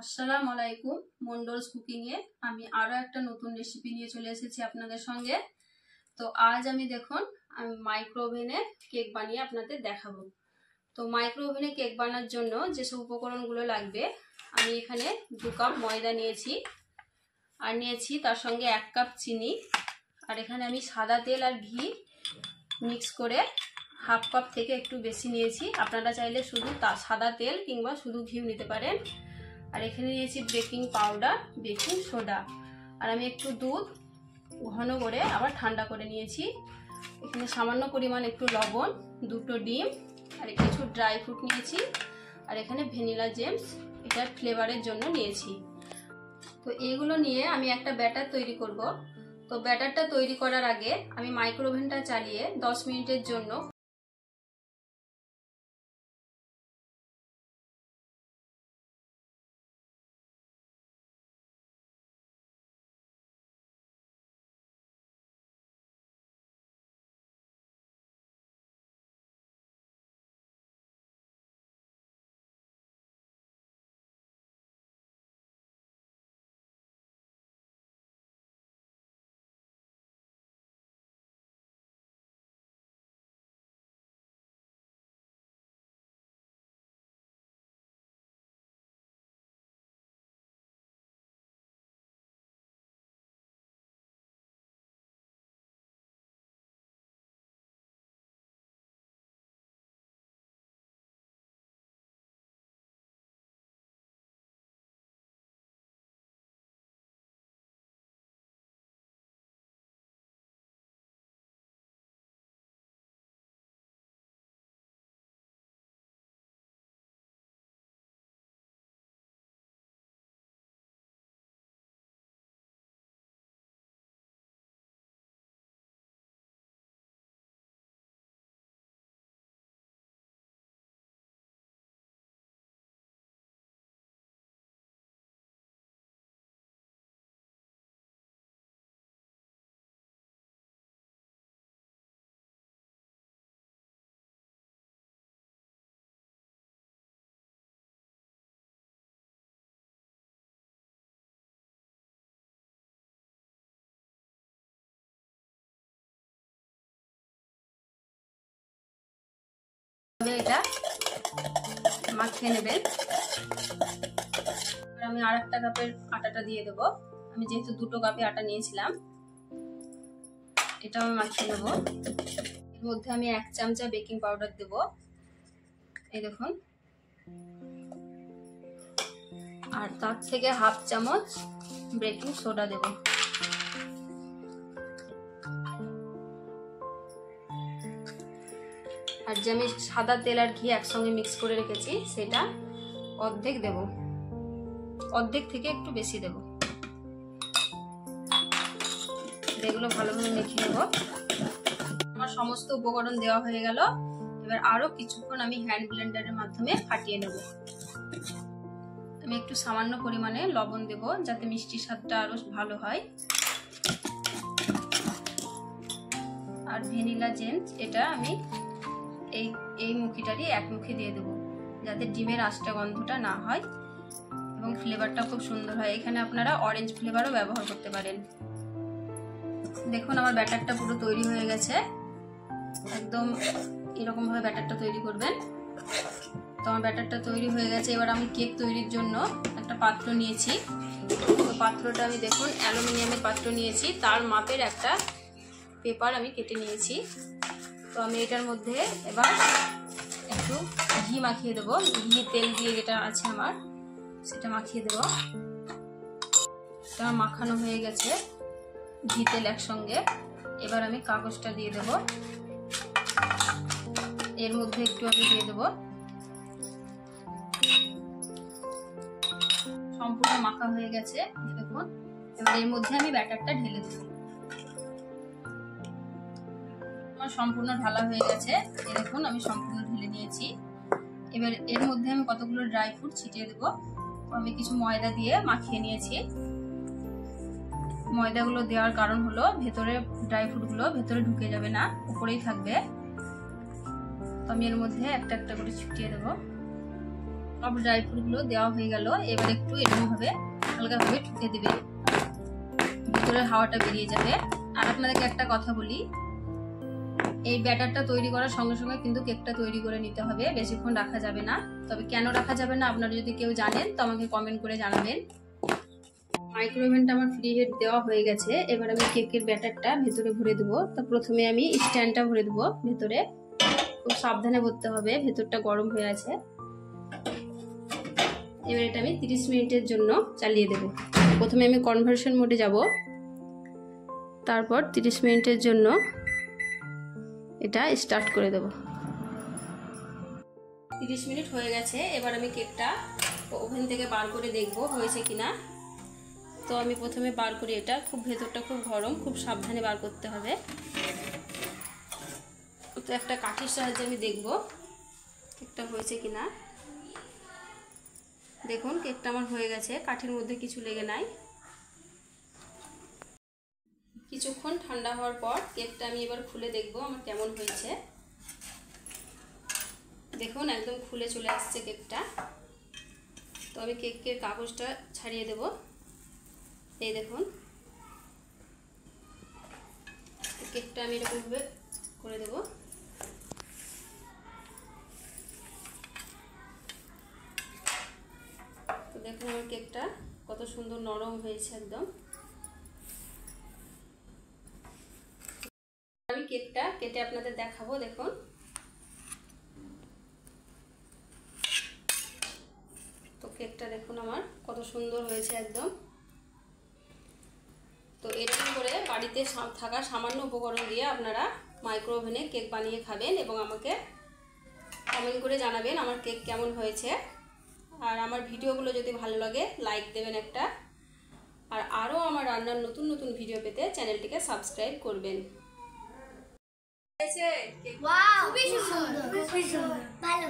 আসসালামু আলাইকুম। মন্ডলস কুকিং এ আমি আরো একটা নতুন রেসিপি নিয়ে চলে এসেছি আপনাদের সঙ্গে। তো আজ আমি দেখুন আমি মাইক্রো ওভেনে কেক বানিয়ে আপনাদের দেখাবো। তো মাইক্রো ওভেনে কেক বানানোর জন্য যেসব উপকরণগুলো লাগবে, আমি এখানে 2 কাপ ময়দা নিয়েছি, আর নিয়েছি তার সঙ্গে 1 কাপ চিনি, আর এখানে আমি সাদা তেল আর ঘি মিক্স করে হাফ কাপ থেকে একটু বেশি নিয়েছি। আপনারা চাইলে শুধু সাদা তেল কিংবা শুধু ঘিও নিতে পারেন। আর এখানে নিয়েছি বেকিং পাউডার, বেকিং সোডা, আর আমি একটু দুধ ঘন করে আবার ঠান্ডা করে নিয়েছি। এখানে সামান্য পরিমাণ একটু লবণ, 2টো ডিম, আর কিছু ড্রাই ফ্রুট নিয়েছি, আর এখানে ভ্যানিলা জেমস এটার ফ্লেভারের জন্য নিয়েছি। তো এইগুলো নিয়ে আমি একটা ব্যাটার তৈরি করব। তো ব্যাটারটা তৈরি করার আগে আমি মাইক্রো ওভেনটা চালিয়ে 10 মিনিটের জন্য এটা মাখিয়ে নেবেন। আমি আর একটা কাপের আটাটা দিয়ে দেবো। আমি যেহেতু 2টো কাপে আটা নিয়েছিলাম, এটা আমি মাখিয়ে নেব। এর মধ্যে আমি 1 চামচা বেকিং পাউডার দেব, এই দেখুন, আর তার থেকে হাফ চামচ বেকিং সোডা দেব। আর যে আমি সাদা তেল আর ঘি একসঙ্গে মিক্স করে রেখেছি সেটা অর্ধেক দেব, অর্ধেক থেকে একটু বেশি দেব। এগুলো ভালোভাবে মেখে নেব। আমার সমস্ত উপকরণ দেওয়া হয়ে গেল। এবার আরো কিছুক্ষণ আমি হ্যান্ড ব্লেন্ডারের মাধ্যমে ফাটিয়ে নেব। আমি একটু সামান্য পরিমাণে লবণ দেব যাতে মিষ্টির স্বাদটা আরো ভালো হয়। আর ভ্যানিলা জেমস এটা আমি এই মুখিটারই এক মুখে দিয়ে দেবো, যাতে ডিমের আঁশটা গন্ধটা না হয় এবং ফ্লেভারটা খুব সুন্দর হয়। এখানে আপনারা অরেঞ্জ ফ্লেভারও ব্যবহার করতে পারেন। দেখুন আমার ব্যাটারটা পুরো তৈরি হয়ে গেছে। একদম এরকম ভাবে ব্যাটারটা তৈরি করবেন। তো আমার ব্যাটারটা তৈরি হয়ে গেছে। এবার আমি কেক তৈরির জন্য একটা পাত্র নিয়েছি। তো পাত্রটা আমি দেখুন অ্যালুমিনিয়ামের পাত্র নিয়েছি, তার মাপের একটা পেপার আমি কেটে নিয়েছি। তো আমি এটার মধ্যে এবার একটু ঘি মাখিয়ে দেবো। ঘি তেল দিয়ে যেটা আছে আমার সেটা মাখিয়ে দেবো। এটা মাখানো হয়ে গেছে ঘি তেল একসঙ্গে। এবার আমি কাগজটা দিয়ে দেবো। এর মধ্যে একটু আমি দিয়ে দেবো। সম্পূর্ণ মাখা হয়ে গেছে দেখুন। এবার এর মধ্যে আমি ব্যাটারটা ঢেলে দেবো। আমার সম্পূর্ণ ঢালা হয়ে গেছে, দেখুন আমি সম্পূর্ণ ঢেলে নিয়েছি। এবার এর মধ্যে আমি কতগুলো ড্রাই ফ্রুট ছিটিয়ে দেবো। আমি কিছু ময়দা দিয়ে মাখিয়ে নিয়েছি। ময়দাগুলো দেওয়ার কারণ হলো ভেতরে ড্রাই ফ্রুটগুলো ভেতরে ঢুকে যাবে না, উপরেই থাকবে। তো আমি এর মধ্যে একটা একটা করে ছিটিয়ে দেবো। সব ড্রাই ফ্রুটগুলো দেওয়া হয়ে গেল। এবার একটু এরকমভাবে হালকাভাবে ঠুকে দিবেন, ভিতরের হাওয়াটা বেরিয়ে যাবে। আর আপনাদেরকে একটা কথা বলি, এই ব্যাটারটা তৈরি করার সঙ্গে সঙ্গে কিন্তু কেকটা তৈরি করে নিতে হবে, বেশিক্ষণ রাখা যাবে না। তবে কেন রাখা যাবে না আপনারা যদি কেউ জানেন তো আমাকে কমেন্ট করে জানাবেন। মাইক্রোওভেনটা আমার ফ্রি হিট দেওয়া হয়ে গেছে। এবার আমি কেকের ব্যাটারটা ভেতরে ভরে দেবো। তো প্রথমে আমি স্ট্যান্ডটা ভরে দেবো ভেতরে, খুব সাবধানে ভরতে হবে, ভেতরটা গরম হয়ে আছে। এবার এটা আমি 30 মিনিটের জন্য চালিয়ে দেব। প্রথমে আমি কনভার্সন মোডে যাব, তারপর 30 মিনিটের জন্য এটা স্টার্ট করে দেব। 30 মিনিট হয়ে গেছে। এবার আমি কেকটা ওভেন থেকে বার করে দেখব হয়েছে কিনা। তো আমি প্রথমে বার করি, এটা খুব ভেতরটা খুব গরম, খুব সাবধানে বার করতে হবে। তো একটা কাঠির সাহায্যে আমি দেখব কেকটা হয়েছে কিনা। দেখুন কেকটা আমার হয়ে গেছে, কাঠির মধ্যে কিছু লেগে নাই। কিছুক্ষণ ঠান্ডা হওয়ার পর কেকটা আমি এবার খুলে দেখব আমার কেমন হয়েছে। দেখুন একদম খুলে চলে আসছে কেকটা। তো আমি কেকের কাগজটা ছাড়িয়ে দেব। এই দেখুন কেকটা আমি এরকমভাবে করে দেব। তো দেখুন আমার কেকটা কত সুন্দর নরম হয়েছে একদম। আমি কেকটা কেটে আপনাদের দেখাবো। দেখুন তো কেকটা দেখুন আমার কত সুন্দর হয়েছে একদম। তো এরকম করে বাড়িতে থাকা সামান্য উপকরণ দিয়ে আপনারা মাইক্রোওভেনে কেক বানিয়ে খাবেন এবং আমাকে কমেন্ট করে জানাবেন আমার কেক কেমন হয়েছে। আর আমার ভিডিওগুলো যদি ভালো লাগে লাইক দেবেন একটা। আর আরও আমার রান্নার নতুন নতুন ভিডিও পেতে চ্যানেলটিকে সাবস্ক্রাইব করবেন। খুবই সুন্দর, ভালো।